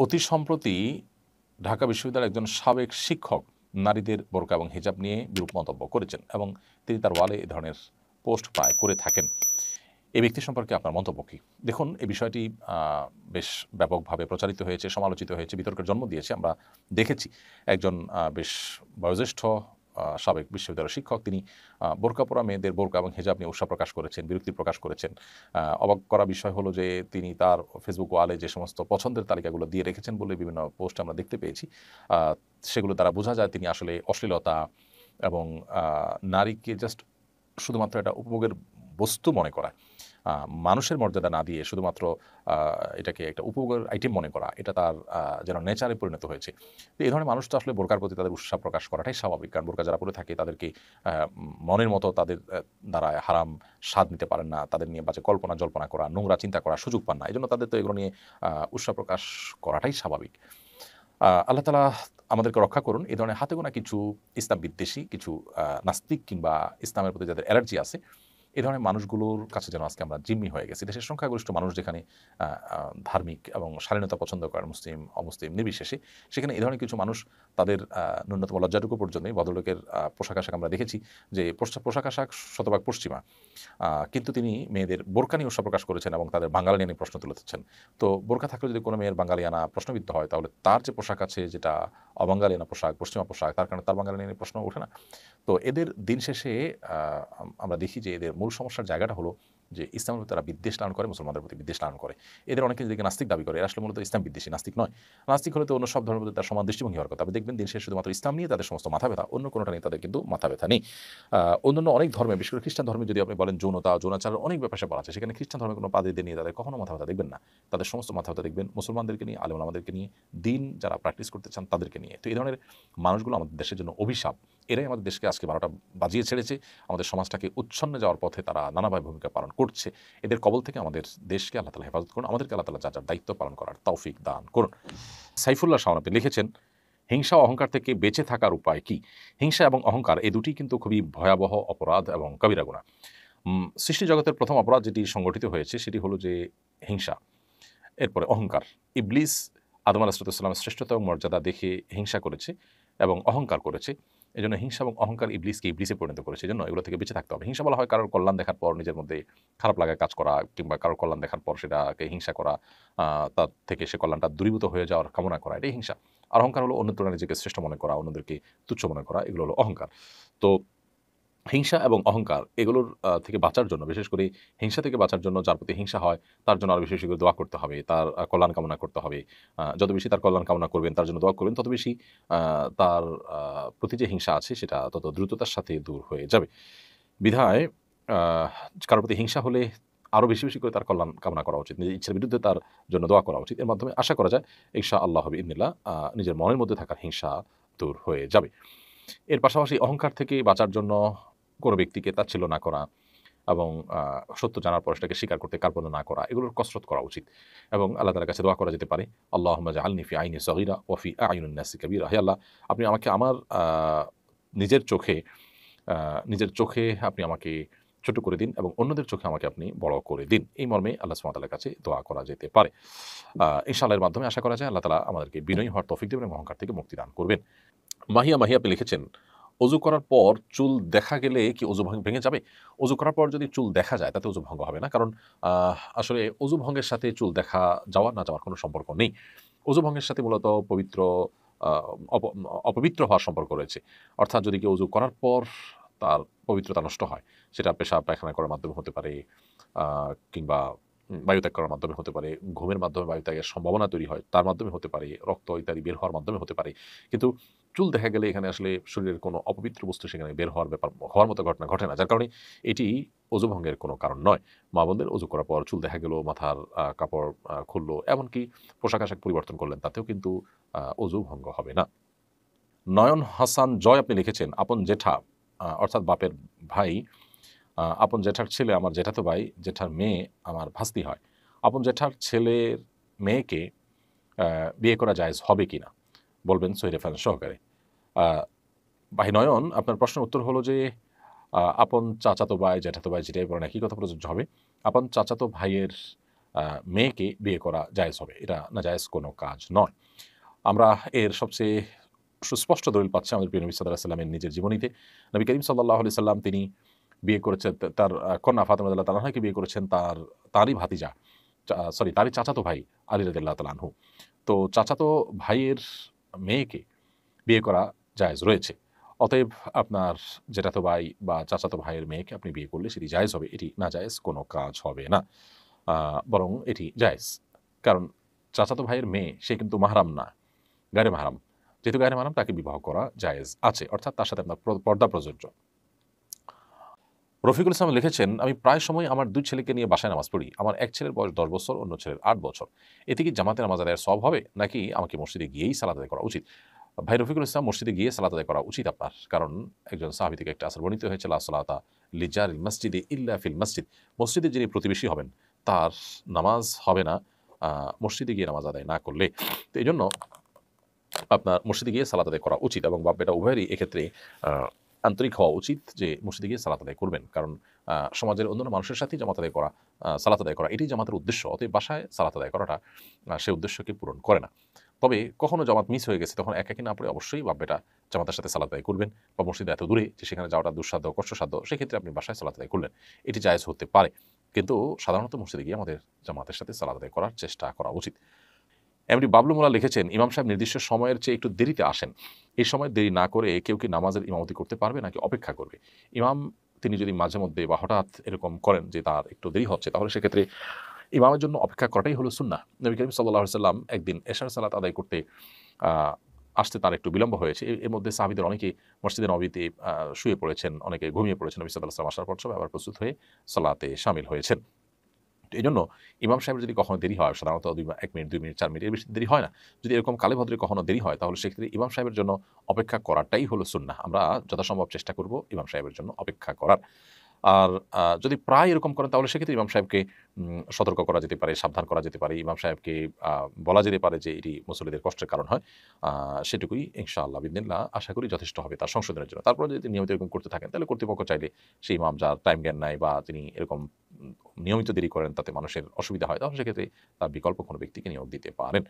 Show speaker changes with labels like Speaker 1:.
Speaker 1: অতি সম্প্রতি ঢাকা বিশ্ববিদ্যালয়ের একজন সাবেক শিক্ষক নারীদের বোরকা এবং হিজাব নিয়ে বিরূপ মন্তব্য করেছেন এবং তিনি তার ওয়ালে এ ধরনের পোস্ট প্রায় করে থাকেন। এই ব্যক্তি সম্পর্কে আপনার মন্তব্য কী? দেখুন, এই বিষয়টি বেশ ব্যাপকভাবে প্রচারিত হয়েছে, সমালোচিত হয়েছে, বিতর্কের জন্ম দিয়েছে। আমরা দেখেছি একজন বেশ বয়োজ্যেষ্ঠ সাবেক বিশ্ববিদ্যালয়ের শিক্ষক, তিনি বোরকা পরা মেয়েদের বোরকা এবং হিজাব নিয়ে উৎসাহ প্রকাশ করেছেন, বিরক্তি প্রকাশ করেছেন। অবাক করা বিষয় হলো যে তিনি তার ফেসবুক ওয়ালে যে সমস্ত পছন্দের তালিকাগুলো দিয়ে রেখেছেন বলে বিভিন্ন পোস্ট আমরা দেখতে পেয়েছি। সেগুলো দ্বারা বোঝা যায় তিনি আসলে অশ্লীলতা এবং নারীকে জাস্ট শুধুমাত্র একটা উপভোগের বস্তু মনে করা, মানুষের মর্যাদা না দিয়ে শুধুমাত্র এটাকে একটা উপভোগের আইটেম মনে করা, এটা তার যেন নেচারে পরিণত হয়েছে। তো এই ধরনের মানুষ তো আসলে বোরকার প্রতি তাদের উৎসাহ প্রকাশ করাটাই স্বাভাবিক। কারণ বোরকা যারা পরে থাকে তাদেরকে মনের মতো তাদের দ্বারা হারাম স্বাদ নিতে পারেন না, তাদের নিয়ে বাজে কল্পনা জল্পনা করা, নোংরা চিন্তা করার সুযোগ পান না। এই জন্য তাদের তো এগুলো নিয়ে উৎসাহ প্রকাশ করাটাই স্বাভাবিক। আল্লাহ তাআলা আমাদেরকে রক্ষা করুন এই ধরনের হাতে গোনা কিছু ইসলাম বিদ্বেষী, কিছু নাস্তিক কিংবা ইসলামের প্রতি যাদের অ্যালার্জি আছে, এ ধরনের মানুষগুলোর কাছে যেন আজকে আমরা জিম্মি হয়ে গেছি। দেশের সংখ্যাগরিষ্ঠ মানুষ যেখানে ধার্মিক এবং শালীনতা পছন্দ করেন, মুসলিম অমুসলিম নির্বিশেষে, সেখানে এ ধরনের কিছু মানুষ তাদের ন্যূনতম লজ্জাটুকু পর্যন্তই, ভদ্রলোকের পোশাক আশাক আমরা দেখেছি যে পোশাক আশাক শতভাগ পশ্চিমা, কিন্তু তিনি মেয়েদের বোরকা নিয়ে উৎসাহ প্রকাশ করেছেন এবং তাদের বাঙালি নিয়ে প্রশ্ন তুলেছেন। তো বোরকা থাকলে যদি কোনো মেয়ের বাঙালিয়ানা প্রশ্নবিদ্ধ হয়, তাহলে তার যে পোশাক আছে যেটা অবাঙালিয়ানা পোশাক, পশ্চিমা পোশাক, তার কারণে তার বাঙালি নিয়ে প্রশ্ন ওঠে না। তো এদের দিন শেষে আমরা দেখি যে এদের মূল সমস্যার জায়গাটা হলো যে ইসলামের প্রতি তারা বিদ্বেষ লালন করে, মুসলমানদের প্রতি বিদ্বেষ লালন করে। এদের অনেকে নিজেকে নাস্তিক দাবি করে, এরা আসলে মূলত ইসলাম বিদ্বেষী, নাস্তিক নয়। নাস্তিক হলে তো অন্য সব ধর্মের প্রতি তার সমান দৃষ্টিভঙ্গি হওয়ার কথা। আপনি দেখবেন দিন শেষে শুধুমাত্র ইসলাম নিয়ে তাদের সমস্ত মাথা ব্যথা, অন্য কোনোটা নিয়ে তাদের কিন্তু মাথা ব্যথা নেই। অন্যান্য অনেক ধর্মে, বিশেষ করে খ্রিস্টান ধর্মে যদি আপনি বলেন যৌনতা, যৌনাচারের অনেক ব্যাপার স্যাপার আছে, সেখানে খ্রিস্টান ধর্মের কোনো পাদ্রীদের নিয়ে তাদের কখনো মাথা ব্যথা দেখবেন না। তাদের সমস্ত মাথা ব্যথা দেখবেন মুসলমানদেরকে নিয়ে, আলেম ওলামাদেরকে নিয়ে, দিন যারা প্র্যাকটিস করতে চান তাদেরকে নিয়ে। তো এই ধরনের মানুষগুলো আমাদের দেশের জন্য অভিশাপ। এরাই আমাদের দেশকে আজকে 12টা বাজিয়ে ছেড়েছে। আমাদের সমাজটাকে উচ্ছন্নে যাওয়ার পথে তারা নানাভাবে ভূমিকা পালন করছে। এদের কবল থেকে আমাদের দেশকে আল্লাহ তাআলা হেফাজত করুন। আমাদেরকে আল্লাহ তাআলা যার যার দায়িত্ব পালন করার তৌফিক দান করুন। সাইফুল্লাহ শাওন আপনি লিখেছেন, হিংসা ও অহংকার থেকে বেঁচে থাকার উপায় কি? হিংসা এবং অহংকার এই দুটি কিন্তু খুবই ভয়াবহ অপরাধ এবং কবিরা গুনাহ। সৃষ্টি জগতের প্রথম অপরাধ যেটি সংগঠিত হয়েছে সেটি হলো যে হিংসা। এরপরে অহংকার। ইবলিস আদম আলাইহিস সালামের শ্রেষ্ঠতা এবং মর্যাদা দেখে হিংসা করেছে এবং অহংকার করেছে। এজন্য হিংসা এবং অহংকার ইবলিসকে ইবলিসে পরিণত করেছে। এজন্য এগুলো থেকে বেঁচে থাকতে হবে। হিংসা বলা হয় কারোর কল্যাণ দেখার পর নিজের মধ্যে খারাপ লাগা কাজ করা, কিংবা কারোর কল্যাণ দেখার পর সেটাকে হিংসা করা, তার থেকে সে কল্যাণটা দূরীভূত হয়ে যাওয়ার কামনা করা, এটাই হিংসা। আর অহংকার হলো অন্যের তুলনায় নিজেকে শ্রেষ্ঠ মনে করা, অন্যদেরকে তুচ্ছ মনে করা, এগুলো হলো অহংকার। তো হিংসা এবং অহংকার এগুলোর থেকে বাঁচার জন্য, বিশেষ করে হিংসা থেকে বাঁচার জন্য যার প্রতি হিংসা হয় তার জন্য আরো বেশি, বেশি করে দোয়া করতে হবে। তার কল্যাণ কামনা করতে হবে। যত বেশি তার কল্যাণ কামনা করবেন, তার জন্য দোয়া করবেন, তত বেশি তার প্রতি যে হিংসা আছে সেটা তত দ্রুততার সাথে দূর হয়ে যাবে। বিধায় আ কারো প্রতি হিংসা হলে আরো বেশি, বেশি করে তার কল্যাণ কামনা করা উচিত। নিজের ইচ্ছার বিরুদ্ধে তার জন্য দোয়া করা উচিত। এর মাধ্যমে আশা করা যায় ইনশাআল্লাহ বিইذনিল্লাহ নিজের মনের মধ্যে থাকার হিংসা দূর হয়ে যাবে। এর পাশাপাশি অহংকার থেকে বাঁচার জন্য কোনো ব্যক্তিকে তাচ্ছিল্য না করা এবং সত্য জানার পর সেটাকে স্বীকার করতে কার্পণ্য না করা, এগুলোর কসরত করা উচিত। এবং আল্লাহ তাআলার কাছে দোয়া করা যেতে পারে, আল্লাহুম্মা জাআলনি ফি আইনি সগীরা ওয়া ফি আ'ইনুন নাসি কাবীরা। হে আল্লাহ, আপনি আমাকে আমার নিজের চোখে নিজের চোখে আপনি আমাকে ছোট করে দিন এবং অন্যদের চোখে আমাকে আপনি বড় করে দিন। এই মর্মে আল্লাহ সুবহানাহু ওয়া তাআলার কাছে দোয়া করা যেতে পারে। ইনশাআল্লাহ এর মাধ্যমে আশা করা যায় আল্লাহ তাআলা আমাদেরকে বিনয়ী হওয়ার তৌফিক দেবেন এবং অহংকার থেকে মুক্তি দান করবেন। মাহিয়া আপনি লিখেছেন, অজু করার পর চুল দেখা গেলে কি অজু ভেঙে যাবে? অজু করার পর যদি চুল দেখা যায় তাতে অজু ভঙ্গ হবে না। কারণ আসলে অজু ভঙ্গের সাথে চুল দেখা যাওয়া না যাওয়ার কোনো সম্পর্ক নেই। অজু ভঙ্গের সাথে মূলত আ অপ অপবিত্র হওয়ার সম্পর্ক রয়েছে। অর্থাৎ যদি কেউ অজু করার পর তার পবিত্রতা নষ্ট হয়, সেটা পেশাব পায়খানা করার মাধ্যমে হতে পারে, আ কিংবা বায়ুত্যাগ করার মাধ্যমে হতে পারে, ঘুমের মাধ্যমে বায়ুত্যাগের সম্ভাবনা তৈরি হয়, তার মাধ্যমে হতে পারে, রক্ত ইত্যাদি বের হওয়ার মাধ্যমে হতে পারে। কিন্তু চুল দেখা গেলে এখানে আসলে শরীরের কোনো অপবিত্র বস্তু সেখানে বের হওয়ার মতো ঘটনা ঘটে না। যার কারণে এটি অজু ভঙ্গের কোনো কারণ নয়। মা বোনদের অজু করার পর চুল দেখা গেল, মাথার কাপড় খুলল, এমনকি পোশাক-আশাক পরিবর্তন করলেন, তাতেও কিন্তু অজু ভঙ্গ হবে না। নয়ন হাসান জয় আপনি লিখেছেন, আপন জেঠা অর্থাৎ বাপের ভাই, আপন জেঠার ছেলে আমার জেঠাতো ভাই, জেঠার মেয়ে আমার ভাস্তি হয়। আপন জেঠার ছেলের মেয়েকে বিয়ে করা জায়েজ হবে কিনা? বলবেন সহি রেফারেন্স সহকারে। আ ভাই নয়ন, আপনার প্রশ্নের উত্তর হলো যে আপন চাচাতো ভাই, জ্যাঠাতো ভাই যেটাই বলেন একই কথা প্রযোজ্য হবে। আপন চাচাতো ভাইয়ের মেয়েকে বিয়ে করা জায়েজ হবে, এটা নাজায়েজ কোনো কাজ নয়। আমরা এর সবচেয়ে সুস্পষ্ট দলিল পাচ্ছি আমাদের প্রিয় নবী সাল্লাল্লাহু আলাইহি ওয়াসাল্লামের নিজের জীবনীতে। নবী করিম সাল্লাল্লাহু আলাইহি সাল্লাম তিনি বিয়ে করেছেন তার কন্যা ফাতেমা রাদিয়াল্লাহু তাআলা আনহাকে বিয়ে করেছেন তারই ভাতিজা, তারই চাচাতো ভাই আলী রাদিয়াল্লাহু তাআলা আনহু। তো চাচাতো ভাইয়ের মেয়েকে বিয়ে করা জায়েজ রয়েছে। অতএব আপনার জেঠাতো ভাই বা চাচাতো ভাইয়ের মেয়েকে আপনি বিয়ে করলে সেটি জায়েজ হবে, এটি নাজায়েজ কোনো কাজ হবে না। বরং এটি জায়েজ। কারণ চাচাতো ভাইয়ের মেয়ে সে কিন্তু মাহরাম না, গায়রে মাহরাম। যেহেতু গায়রে মাহরাম তাকে বিবাহ করা জায়েজ আছে, অর্থাৎ তার সাথে আপনার পর্দা প্রযোজ্য। রফিকুল ইসলাম লিখেছেন, আমি প্রায় সময় আমার ২ ছেলেকে নিয়ে বাসায় নামাজ পড়ি। আমার এক ছেলের বয়স ১০ বছর, অন্য ছেলের ৮ বছর। এতে কি জামাতে নামাজ আদায়ের সওয়াব হবে, নাকি আমাকে মসজিদে গিয়েই সালাত আদায় করা উচিত? ভাই রফিকুল ইসলাম, মসজিদে গিয়ে সালাত আদায় করা উচিত আপনার। কারণ একজন সাহাবী থেকে একটা আসর বর্ণিত হয়েছে, লা সালাতা লিজারিল মসজিদে ইল্লা ফিল মসজিদ। মসজিদে যিনি প্রতিবেশী হবেন তার নামাজ হবে না মসজিদে গিয়ে নামাজ আদায় না করলে। তো এইজন্য আপনার মসজিদে গিয়ে সালাত আদায় করা উচিত এবং বাপ বেটা উভয়েরই এক্ষেত্রে আন্তরিক হওয়া উচিত যে মসজিদে গিয়ে সালাত আদায় করবেন। কারণ সমাজের অন্যান্য মানুষের সাথেই জামাত আদায় করা, সালাত আদায় করা এটাই জামাতের উদ্দেশ্য। অতএব বাসায় সালাত আদায় করাটা সে উদ্দেশ্যকে পূরণ করে না। তবে কখনো জামাত মিস হয়ে গেছে, তখন একাকী না পড়ে অবশ্যই বাপ বেটা জামাতের সাথে সালাত আদায় করবেন, বা মসজিদে এত দূরে যে সেখানে যাওয়াটা দুঃসাধ্য কষ্টসাধ্য, সেক্ষেত্রে আপনি বাসায় সালাত আদায় করলেন, এটি জায়েজ হতে পারে। কিন্তু সাধারণত মসজিদে গিয়ে আমাদের জামাতের সাথে সালাত আদায় করার চেষ্টা করা উচিত। এমনি বাবলু মোল্লা লিখেছেন, ইমাম সাহেব নির্দিষ্ট সময়ের চেয়ে একটু দেরিতে আসেন, এই সময় দেরি না করে কেউ কি নামাজের ইমামতি করতে পারবে নাকি অপেক্ষা করবে? ইমাম তিনি যদি মাঝে মধ্যে বা হঠাৎ এরকম করেন যে তার একটু দেরি হচ্ছে, তাহলে সেক্ষেত্রে ইমামের জন্য অপেক্ষা করাটাই হলো সুন্নাহ। নবী করিম সাল্লাল্লাহু আলাইহি ওয়াসাল্লাম একদিন এশার সালাত আদায় করতে আসতে তার একটু বিলম্ব হয়েছে। এর মধ্যে সাহাবীদের অনেকেই মসজিদে নববীতে শুয়ে পড়েছেন, অনেকে ঘুমিয়ে পড়েছেন। নবী সাল্লাল্লাহু আলাইহি ওয়াসাল্লাম আসার পর সবাই আবার প্রস্তুত হয়ে সালাতে শামিল হয়েছেন। এজন্য ইমাম সাহেবের যদি কখনো দেরি হয়, সাধারণত ১ মিনিট, ২ মিনিট, ৪ মিনিট, এর বেশি দেরি হয় না। যদি এরকম কালে ভদ্রে কখনো দেরি হয়, তাহলে সেক্ষেত্রে ইমাম সাহেবের জন্য অপেক্ষা করাটাই হলো সুন্নাহ। আমরা যথাসম্ভব চেষ্টা করব ইমাম সাহেবের জন্য অপেক্ষা করার। আর যদি প্রায় এরকম করেন, তাহলে সেক্ষেত্রে ইমাম সাহেবকে সতর্ক করা যেতে পারে, সাবধান করা যেতে পারে। ইমাম সাহেবকে বলা যেতে পারে যে এটি মুসল্লিদের কষ্টের কারণ হয়। সেটুকুই ইনশাআল্লাহ বিইذনিল্লাহ আশা করি যথেষ্ট হবে তার সংশোধনের জন্য। তারপরে যদি নিয়মিত এরকম করতে থাকেন, তাহলে কর্তৃপক্ষ চাইলে সেই ইমাম যার টাইম জ্ঞান নাই বা তিনি এরকম নিয়মিত দেরি করেন, তাতে মানুষের অসুবিধা হয়, তাহলে সেক্ষেত্রে তার বিকল্প কোনো ব্যক্তিকে নিয়োগ দিতে পারেন।